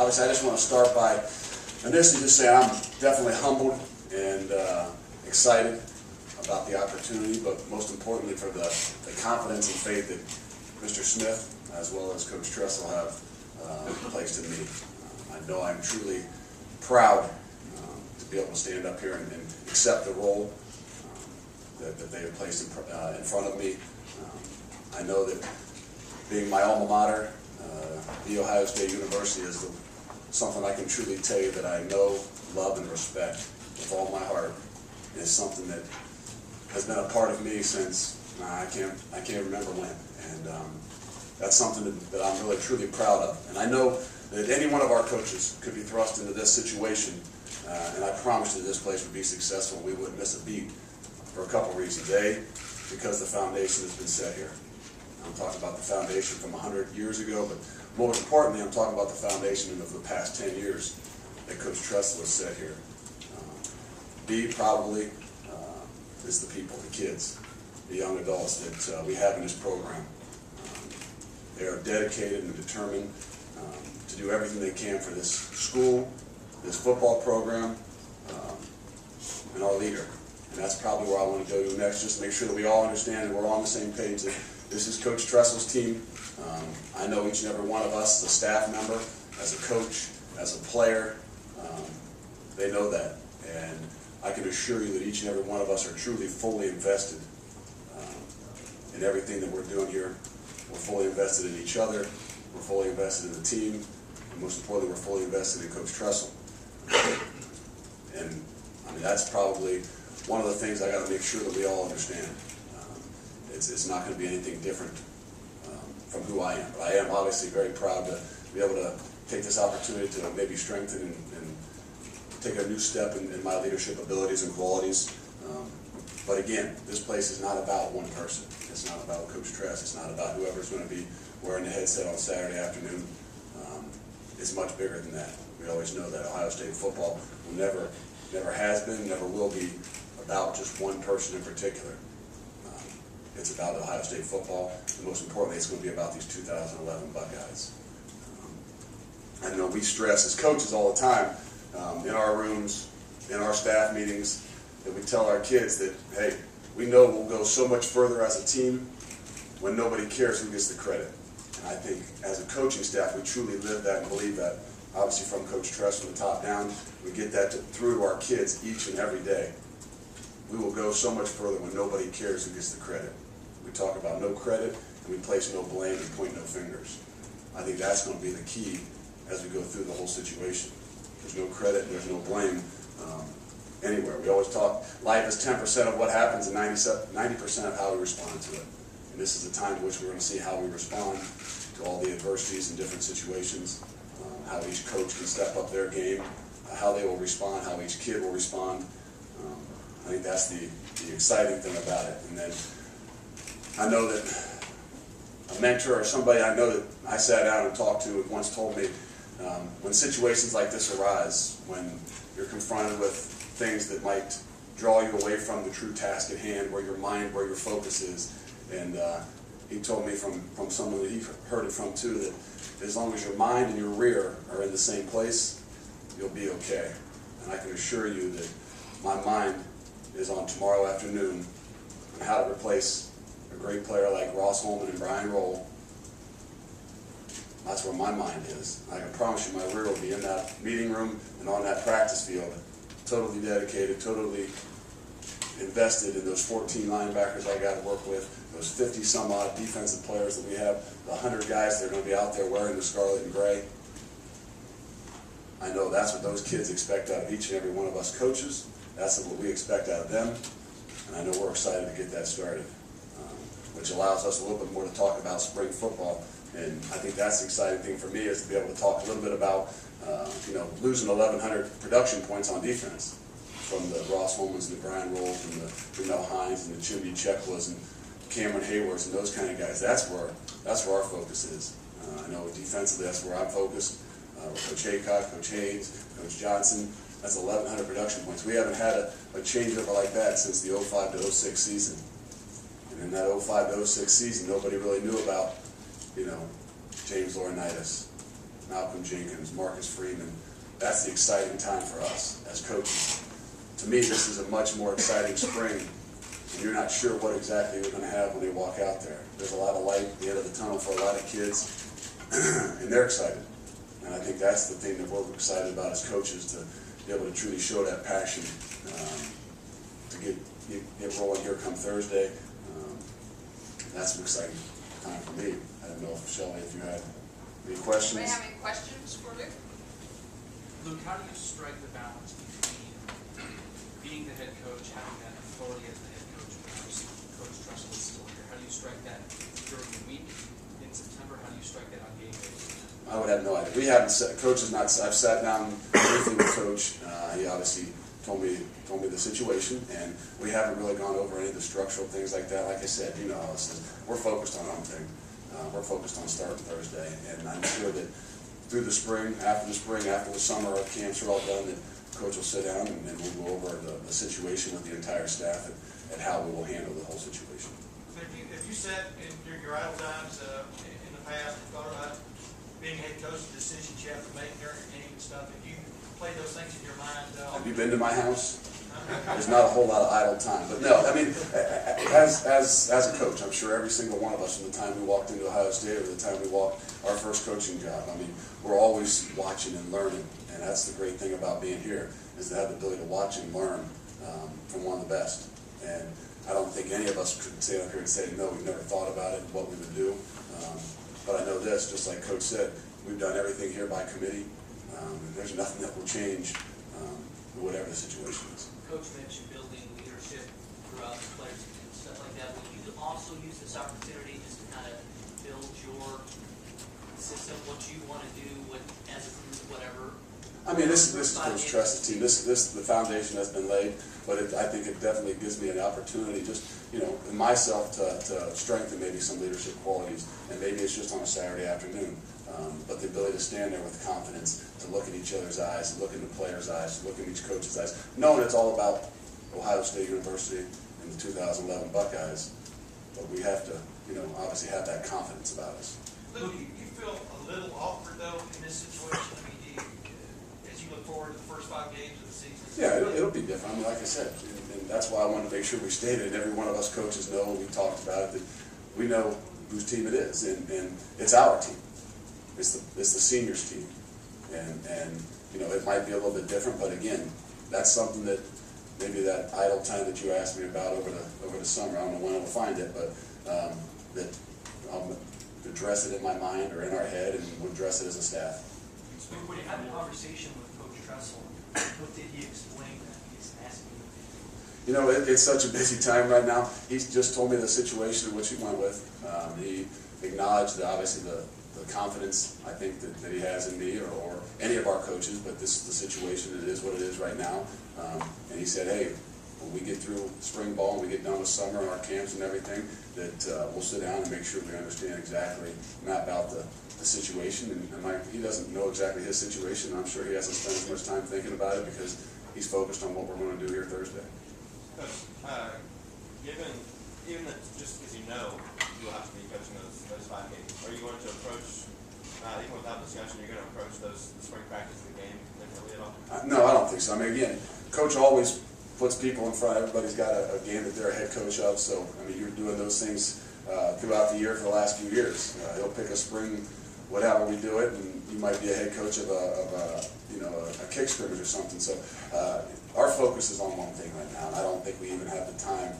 Obviously, I just want to start by initially just saying I'm definitely humbled and excited about the opportunity, but most importantly for the confidence and faith that Mr. Smith as well as Coach Tressel have placed in me. I know I'm truly proud to be able to stand up here and accept the role that they have placed in front of me. I know that being my alma mater, The Ohio State University, is something I can truly tell you that I know, love, and respect with all my heart. It's something that has been a part of me since I can't remember when, and that's something that I'm really truly proud of. And I know that any one of our coaches could be thrust into this situation, and I promise that this place would be successful. We wouldn't miss a beat for a couple reasons. A, because the foundation has been set here. I'm talking about the foundation from 100 years ago, but more importantly, I'm talking about the foundation of the past 10 years that Coach Tressel has set here. B, probably, is the people, the kids, the young adults that we have in this program. They are dedicated and determined to do everything they can for this school, this football program, and our leader. And that's probably where I want to go to next, just to make sure that we all understand and we're all on the same page. That this is Coach Tressel's team. I know each and every one of us, as a staff member, as a coach, as a player, they know that. And I can assure you that each and every one of us are truly fully invested in everything that we're doing here. We're fully invested in each other. We're fully invested in the team. And most importantly, we're fully invested in Coach Tressel. And I mean, that's probably one of the things I got to make sure that we all understand. It's not going to be anything different from who I am. But I am obviously very proud to be able to take this opportunity to maybe strengthen and take a new step in my leadership abilities and qualities. But again, this place is not about one person. It's not about Coach Tress. It's not about whoever's going to be wearing the headset on Saturday afternoon. It's much bigger than that. We always know that Ohio State football will never has been, never will be about just one person in particular. It's about Ohio State football, and most importantly, it's going to be about these 2011 Buckeyes. I know we stress as coaches all the time in our rooms, in our staff meetings, that we tell our kids that, hey, we know we'll go so much further as a team when nobody cares who gets the credit. And I think as a coaching staff, we truly live that and believe that. Obviously from Coach Tress from the top down, we get that through to our kids each and every day. We will go so much further when nobody cares who gets the credit. We talk about no credit, and we place no blame and point no fingers. I think that's going to be the key as we go through the whole situation. There's no credit and there's no blame anywhere. We always talk, life is 10% of what happens and 90% of how we respond to it. And this is the time in which we're going to see how we respond to all the adversities and different situations, how each coach can step up their game, how they will respond, how each kid will respond. I think that's the exciting thing about it. And then I know that a mentor or somebody I know that I sat down and talked to once told me, when situations like this arise, when you're confronted with things that might draw you away from the true task at hand, where your mind, where your focus is, and he told me from someone that he heard it from too, that as long as your mind and your rear are in the same place, you'll be okay. And I can assure you that my mind is on tomorrow afternoon on how to replace a great player like Ross Holman and Brian Roll. That's where my mind is. I can promise you my rear will be in that meeting room and on that practice field, totally dedicated, totally invested in those 14 linebackers I got to work with, those 50 some odd defensive players that we have, the 100 guys that are going to be out there wearing the scarlet and gray. I know that's what those kids expect out of each and every one of us coaches. That's what we expect out of them, and I know we're excited to get that started, which allows us a little bit more to talk about spring football. And I think that's the exciting thing for me, is to be able to talk a little bit about losing 1,100 production points on defense from the Ross Holmans and the Brian Rolls and the Jamel Hines and the Chimney Checkwas and Cameron Haywards and those kind of guys. That's where our focus is. I know defensively that's where I'm focused. Coach Haycock, Coach Haynes, Coach Johnson. That's 1,100 production points. We haven't had a changeover like that since the 05 to 06 season. And in that 05 to 06 season, nobody really knew about, James Laurinaitis. Malcolm Jenkins, Marcus Freeman. That's the exciting time for us as coaches. To me, this is a much more exciting spring, and you're not sure what exactly you're going to have when you walk out there. There's a lot of light at the end of the tunnel for a lot of kids, and they're excited. And I think that's the thing that we're excited about as coaches, to be able to truly show that passion, to get rolling here come Thursday. That's an exciting time for me. I don't know if Shelley, if you had any questions. Do you have any questions for Luke? Luke, how do you strike the balance between being the head coach, having that authority as the head coach, when Coach Trussell is still here? How do you strike that during the week in September? How do you strike that on game day? I would have no idea. We haven't set, Coach is not, I've sat down briefly with Coach. He obviously told me the situation, and we haven't really gone over any of the structural things like that. Like I said, you know how this is. We're focused on one thing. We're focused on starting Thursday, and I'm sure that through the spring, after the summer, our camps are all done, that Coach will sit down and we'll go over the situation with the entire staff and how we will handle the whole situation. So if you sat in during your idle times in the past and thought about being a head coach, the decisions you have to make during your game and stuff, if you play those things in your mind. Have you been to my house? There's not a whole lot of idle time, but no, I mean, as a coach, I'm sure every single one of us from the time we walked into Ohio State or the time we walked our first coaching job, I mean, we're always watching and learning, and that's the great thing about being here, is to have the ability to watch and learn from one of the best. And I don't think any of us could stand up here and say, no, we've never thought about it and what we would do. But I know this, just like Coach said, we've done everything here by committee, and there's nothing that will change whatever the situation is. Coach mentioned building leadership throughout the players and stuff like that. Will you also use this opportunity just to kind of build your system, what you want to do as a group, whatever? I mean, this is Coach Truss's team. The foundation has been laid, but I think it definitely gives me an opportunity, just in myself, to strengthen maybe some leadership qualities, and maybe it's just on a Saturday afternoon. But the ability to stand there with confidence, to look in each other's eyes, to look in the players' eyes, to look in each coach's eyes, knowing it's all about Ohio State University and the 2011 Buckeyes, but we have to, obviously have that confidence about us. Luke, you feel a little awkward though in this situation. I mean, as you look forward to the first 5 games of the season. Yeah, it'll be different. I mean, like I said, and that's why I wanted to make sure we stated, and every one of us coaches know, and we talked about it, that we know whose team it is, and it's our team. It's the seniors team, and it might be a little bit different, but again, that's something that maybe that idle time that you asked me about over the summer, I don't know when I'll find it, but that I'll address it in my mind or in our head, and we'll address it as a staff. So when you had a conversation with Coach Trussell, what did he explain that he's asking you? It's such a busy time right now. He's just told me the situation in which he went with. He acknowledged that obviously the confidence I think that he has in me or any of our coaches, but this is the situation. It is what it is right now. And he said, hey, when we get through spring ball and we get done with summer and our camps and everything, that we'll sit down and make sure we understand exactly, map out the situation. And he doesn't know exactly his situation. I'm sure he hasn't spent as much time thinking about it because he's focused on what we're going to do here Thursday. Given that just because you'll have to be coaching those 5 games, are you going to approach, even without discussion, you're going to approach the spring practice of the game differently at all? No, I don't think so. I mean, again, Coach always puts people in front. Everybody's got a game that they're a head coach of, so, I mean, you're doing those things throughout the year for the last few years. He'll pick a spring, whatever we do it, and you might be a head coach of a kick scrimmage or something. So our focus is on one thing right now, and I don't think we even have the time.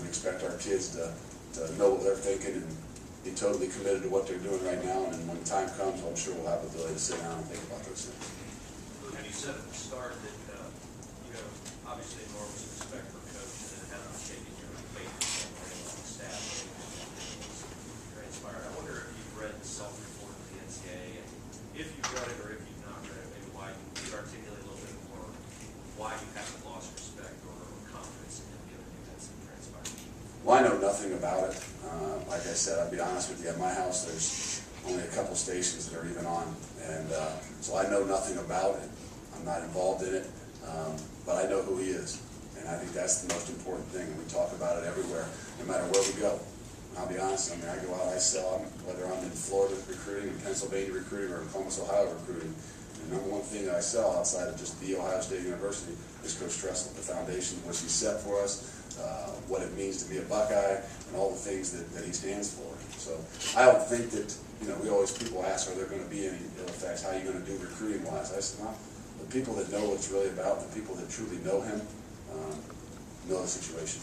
We expect our kids to know what they're thinking and be totally committed to what they're doing right now, and when time comes, I'm sure we'll have the ability to sit down and think about those things. And you said at the start that you have obviously enormous respect for Coach and have taken your faith on the staff transpired. I wonder if you've read the self-report of the NCAA, and if you've read it or if you've not read it, maybe why you could articulate a little bit more why you haven't lost respect or confidence in him given the events that transpired. Well, I know nothing about it. Like I said, I'll be honest with you, at my house there's only a couple stations that are even on, and so I know nothing about it. I'm not involved in it, but I know who he is, and I think that's the most important thing, and we talk about it everywhere, no matter where we go. I'll be honest, I mean, I go out, I sell, whether I'm in Florida recruiting, in Pennsylvania recruiting, or in Columbus, Ohio recruiting, the number one thing that I sell outside of just the Ohio State University is Coach Tressel, the foundation, what he set for us, what it means to be a Buckeye, and all the things that he stands for. So I don't think that, we always, people ask, are there going to be any ill effects? How are you going to do recruiting-wise? I said, well, the people that know what it's really about, the people that truly know him, know the situation.